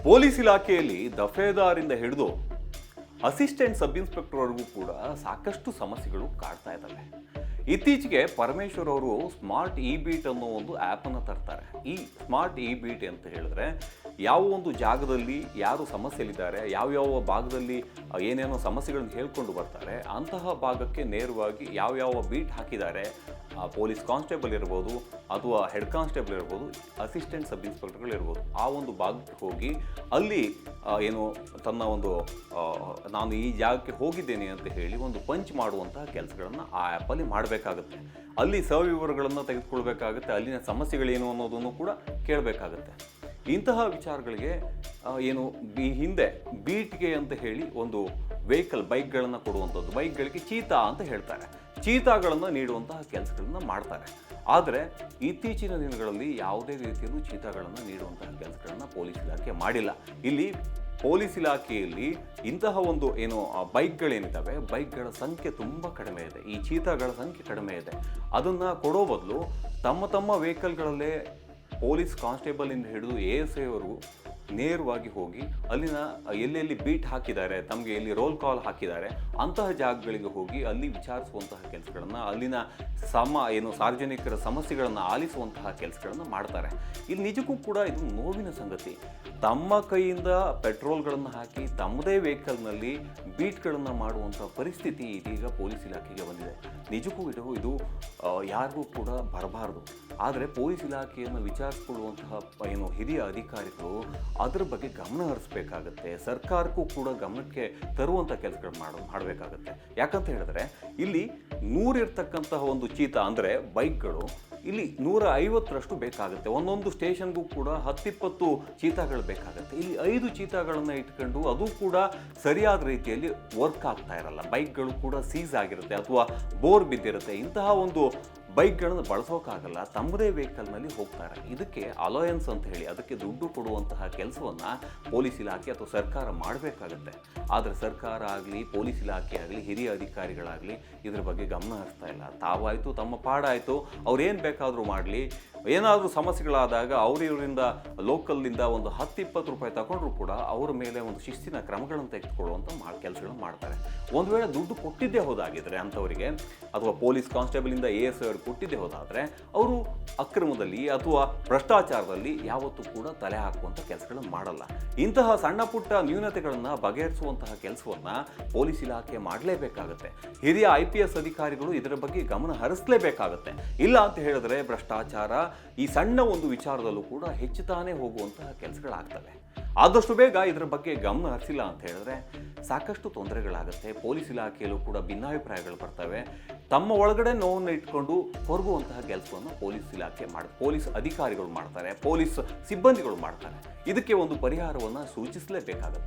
Police ಇಲಾಖೆಯಲ್ಲಿ ದಫೇದಾರಿಂದ ಹಿಡಿದು assistant ಸಬ್ ಇನ್ಸ್ಪೆಕ್ಟರ್ವರೆಗೂ ಕೂಡ ಸಾಕಷ್ಟು ಸಮಸ್ಯೆಗಳು ಕಾಡ್ತಾ ಇದ್ದಾವೆ. ಇತ್ತೀಚೆಗೆ ಪರಮೇಶ್ವರ್ ಅವರು ಸ್ಮಾರ್ಟ್ ಇ ಬೀಟ್ ಅನ್ನೋ ಒಂದು ಆ್ಯಪನ್ನು ತರ್ತಾರೆ. ಈ ಸ್ಮಾರ್ಟ್ ಇ ಬೀಟ್ ಅಂತ ಹೇಳಿದ್ರೆ ಯಾವ ಒಂದು ಜಾಗದಲ್ಲಿ ಯಾರು ಸಮಸ್ಯೆಯಲ್ಲಿದ್ದಾರೆ, ಯಾವ್ಯಾವ ಭಾಗದಲ್ಲಿ ಏನೇನೋ ಸಮಸ್ಯೆಗಳನ್ನು ಹೇಳ್ಕೊಂಡು ಬರ್ತಾರೆ, ಅಂತಹ ಭಾಗಕ್ಕೆ ನೇರವಾಗಿ ಯಾವ್ಯಾವ ಬೀಟ್ ಹಾಕಿದ್ದಾರೆ, ಪೊಲೀಸ್ ಕಾನ್ಸ್ಟೇಬಲ್ ಇರ್ಬೋದು ಅಥವಾ ಹೆಡ್ ಕಾನ್ಸ್ಟೇಬಲ್ ಇರ್ಬೋದು, ಅಸಿಸ್ಟೆಂಟ್ ಸಬ್ ಇನ್ಸ್ಪೆಕ್ಟರ್ಗಳು ಇರ್ಬೋದು, ಆ ಒಂದು ಭಾಗಕ್ಕೆ ಹೋಗಿ ಅಲ್ಲಿ ಏನು ತನ್ನ ಒಂದು ನಾನು ಈ ಜಾಗಕ್ಕೆ ಹೋಗಿದ್ದೇನೆ ಅಂತ ಹೇಳಿ ಒಂದು ಪಂಚ್ ಮಾಡುವಂತಹ ಕೆಲಸಗಳನ್ನು ಆ ಆ್ಯಪಲ್ಲಿ ಮಾಡಬೇಕಾಗುತ್ತೆ. ಅಲ್ಲಿ ಸವಿವರಗಳನ್ನು ತೆಗೆದುಕೊಳ್ಬೇಕಾಗುತ್ತೆ, ಅಲ್ಲಿನ ಸಮಸ್ಯೆಗಳೇನು ಅನ್ನೋದನ್ನು ಕೂಡ ಕೇಳಬೇಕಾಗುತ್ತೆ. ಇಂತಹ ವಿಚಾರಗಳಿಗೆ ಏನು ಈ ಹಿಂದೆ ಬೀಟ್ಗೆ ಅಂತ ಹೇಳಿ ಒಂದು ವೆಹಿಕಲ್ ಬೈಕ್ಗಳನ್ನು ಕೊಡುವಂಥದ್ದು, ಬೈಕ್ಗಳಿಗೆ ಚೀತಾ ಅಂತ ಹೇಳ್ತಾರೆ, ಚೀತಾಗಳನ್ನು ನೀಡುವಂತಹ ಕೆಲಸಗಳನ್ನು ಮಾಡ್ತಾರೆ. ಆದರೆ ಇತ್ತೀಚಿನ ದಿನಗಳಲ್ಲಿ ಯಾವುದೇ ರೀತಿಯಲ್ಲೂ ಚೀತಾಗಳನ್ನು ನೀಡುವಂತಹ ಕೆಲಸಗಳನ್ನು ಪೊಲೀಸ್ ಇಲಾಖೆ ಮಾಡಿಲ್ಲ. ಇಲ್ಲಿ ಪೊಲೀಸ್ ಇಲಾಖೆಯಲ್ಲಿ ಇಂತಹ ಒಂದು ಏನು ಬೈಕ್ಗಳೇನಿದ್ದಾವೆ, ಬೈಕ್ಗಳ ಸಂಖ್ಯೆ ತುಂಬ ಕಡಿಮೆ ಇದೆ, ಈ ಚೀತಾಗಳ ಸಂಖ್ಯೆ ಕಡಿಮೆ ಇದೆ. ಅದನ್ನು ಕೊಡೋ ಬದಲು ತಮ್ಮ ವೆಹಿಕಲ್ಗಳಲ್ಲೇ ಪೊಲೀಸ್ ಕಾನ್ಸ್ಟೇಬಲಿಂದ ಹಿಡಿದು ASI ನೇರವಾಗಿ ಹೋಗಿ ಅಲ್ಲಿನ ಎಲ್ಲೆಲ್ಲಿ ಬೀಟ್ ಹಾಕಿದ್ದಾರೆ, ತಮಗೆ ಎಲ್ಲಿ ರೋಲ್ ಕಾಲ್ ಹಾಕಿದ್ದಾರೆ ಅಂತಹ ಜಾಗಗಳಿಗೆ ಹೋಗಿ ಅಲ್ಲಿ ವಿಚಾರಿಸುವಂತಹ ಕೆಲಸಗಳನ್ನು, ಅಲ್ಲಿನ ಸಾರ್ವಜನಿಕರ ಸಮಸ್ಯೆಗಳನ್ನು ಆಲಿಸುವಂತಹ ಕೆಲಸಗಳನ್ನು ಮಾಡ್ತಾರೆ. ಇಲ್ಲಿ ನಿಜಕ್ಕೂ ಕೂಡ ಇದು ನೋವಿನ ಸಂಗತಿ. ತಮ್ಮ ಕೈಯಿಂದ ಪೆಟ್ರೋಲ್ಗಳನ್ನು ಹಾಕಿ ತಮ್ಮದೇ ವೆಹಿಕಲ್ನಲ್ಲಿ ಬೀಟ್ಗಳನ್ನು ಮಾಡುವಂಥ ಪರಿಸ್ಥಿತಿ ಇದೀಗ ಪೊಲೀಸ್ ಇಲಾಖೆಗೆ ಬಂದಿದೆ. ನಿಜಕ್ಕೂ ಇದು ಯಾರಿಗೂ ಕೂಡ ಬರಬಾರ್ದು. ಆದರೆ ಪೊಲೀಸ್ ಇಲಾಖೆಯನ್ನು ವಿಚಾರಿಸಿಕೊಳ್ಳುವಂತಹ ಹಿರಿಯ ಅಧಿಕಾರಿಗಳು ಅದರ ಬಗ್ಗೆ ಗಮನ ಹರಿಸಬೇಕಾಗತ್ತೆ. ಸರ್ಕಾರಕ್ಕೂ ಕೂಡ ಗಮನಕ್ಕೆ ತರುವಂಥ ಕೆಲಸಗಳು ಮಾಡಬೇಕಾಗತ್ತೆ. ಯಾಕಂತ ಹೇಳಿದ್ರೆ ಇಲ್ಲಿ 100 ಇರ್ತಕ್ಕಂತಹ ಒಂದು ಚೀತಾ ಅಂದರೆ ಬೈಕ್ಗಳು ಇಲ್ಲಿ 150ರಷ್ಟು ಬೇಕಾಗುತ್ತೆ. ಒಂದೊಂದು ಸ್ಟೇಷನ್ಗೂ ಕೂಡ 10-20 ಚೀತಾಗಳು ಬೇಕಾಗುತ್ತೆ. ಇಲ್ಲಿ 5 ಚೀತಾಗಳನ್ನು ಇಟ್ಕೊಂಡು ಅದು ಕೂಡ ಸರಿಯಾದ ರೀತಿಯಲ್ಲಿ ವರ್ಕ್ ಆಗ್ತಾ ಇರಲ್ಲ. ಬೈಕ್ಗಳು ಕೂಡ ಸೀಸ್ ಆಗಿರುತ್ತೆ ಅಥವಾ ಬೋರ್ ಬಿದ್ದಿರುತ್ತೆ. ಇಂತಹ ಒಂದು ಬೈಕ್ಗಳನ್ನು ಬಳಸೋಕ್ಕಾಗಲ್ಲ, ತಮ್ಮದೇ ವೆಹಿಕಲ್ನಲ್ಲಿ ಹೋಗ್ತಾರೆ. ಇದಕ್ಕೆ ಅಲೋಯನ್ಸ್ ಅಂತ ಹೇಳಿ ಅದಕ್ಕೆ ದುಡ್ಡು ಕೊಡುವಂತಹ ಕೆಲಸವನ್ನು ಪೊಲೀಸ್ ಇಲಾಖೆ ಅಥವಾ ಸರ್ಕಾರ ಮಾಡಬೇಕಾಗತ್ತೆ. ಆದರೆ ಸರ್ಕಾರ ಆಗಲಿ, ಪೊಲೀಸ್ ಇಲಾಖೆ ಆಗಲಿ, ಹಿರಿಯ ಅಧಿಕಾರಿಗಳಾಗಲಿ ಇದ್ರ ಬಗ್ಗೆ ಗಮನ ಹರಿಸ್ತಾ ಇಲ್ಲ. ತಾವಾಯಿತು ತಮ್ಮ ಪಾಡಾಯಿತು, ಅವ್ರೇನು ಬೇಕಾದರೂ ಮಾಡಲಿ, ಏನಾದರೂ ಸಮಸ್ಯೆಗಳಾದಾಗ ಇವರಿಂದ ಲೋಕಲ್ನಿಂದ ಒಂದು 10-20 ರೂಪಾಯಿ ತಗೊಂಡ್ರು ಕೂಡ ಅವರ ಮೇಲೆ ಒಂದು ಶಿಸ್ತಿನ ಕ್ರಮಗಳನ್ನು ತೆಗೆದುಕೊಳ್ಳುವಂಥ ಕೆಲಸಗಳನ್ನು ಮಾಡ್ತಾರೆ. ಒಂದು ವೇಳೆ ದುಡ್ಡು ಕೊಟ್ಟಿದ್ದೇ ಹೋದಾಗಿದ್ದರೆ ಅಂಥವರಿಗೆ ಅಥವಾ ಪೊಲೀಸ್ ಕಾನ್ಸ್ಟೇಬಲಿಂದ ASI ಅವ್ರಿಗೆ ಕೊಟ್ಟಿದ್ದೇ ಹೋದಾದರೆ ಅವರು ಅಕ್ರಮದಲ್ಲಿ ಅಥವಾ ಭ್ರಷ್ಟಾಚಾರದಲ್ಲಿ ಯಾವತ್ತೂ ಕೂಡ ತಲೆ ಹಾಕುವಂಥ ಕೆಲಸಗಳನ್ನು ಮಾಡಲ್ಲ. ಇಂತಹ ಸಣ್ಣ ಪುಟ್ಟ ನ್ಯೂನತೆಗಳನ್ನು ಬಗೆಹರಿಸುವಂತಹ ಕೆಲಸವನ್ನು ಪೊಲೀಸ್ ಇಲಾಖೆ ಮಾಡಲೇಬೇಕಾಗುತ್ತೆ. ಹಿರಿಯ IPS ಅಧಿಕಾರಿಗಳು ಇದರ ಬಗ್ಗೆ ಗಮನ ಹರಿಸಲೇಬೇಕಾಗುತ್ತೆ. ಇಲ್ಲ ಅಂತ ಹೇಳಿದ್ರೆ ಭ್ರಷ್ಟಾಚಾರ ಈ ಸಣ್ಣ ಒಂದು ವಿಚಾರದಲ್ಲೂ ಕೂಡ ಹೆಚ್ಚುತ್ತಾನೆ ಹೋಗುವಂತಹ ಕೆಲಸಗಳಾಗ್ತವೆ. ಆದಷ್ಟು ಬೇಗ ಇದರ ಬಗ್ಗೆ ಗಮನ ಹರಿಸಿಲ್ಲ ಅಂತ ಹೇಳಿದ್ರೆ ಸಾಕಷ್ಟು ತೊಂದರೆಗಳಾಗುತ್ತೆ. ಪೊಲೀಸ್ ಇಲಾಖೆಯಲ್ಲೂ ಕೂಡ ಭಿನ್ನಾಭಿಪ್ರಾಯಗಳು ಬರ್ತವೆ. ತಮ್ಮ ಒಳಗಡೆ ನೋವನ್ನು ಇಟ್ಕೊಂಡು ಹೊರಗುವಂತಹ ಕೆಲಸವನ್ನು ಪೊಲೀಸ್ ಅಧಿಕಾರಿಗಳು ಮಾಡ್ತಾರೆ, ಪೊಲೀಸ್ ಸಿಬ್ಬಂದಿಗಳು ಮಾಡ್ತಾರೆ. ಇದಕ್ಕೆ ಒಂದು ಪರಿಹಾರವನ್ನು ಸೂಚಿಸಲೇಬೇಕಾಗುತ್ತೆ.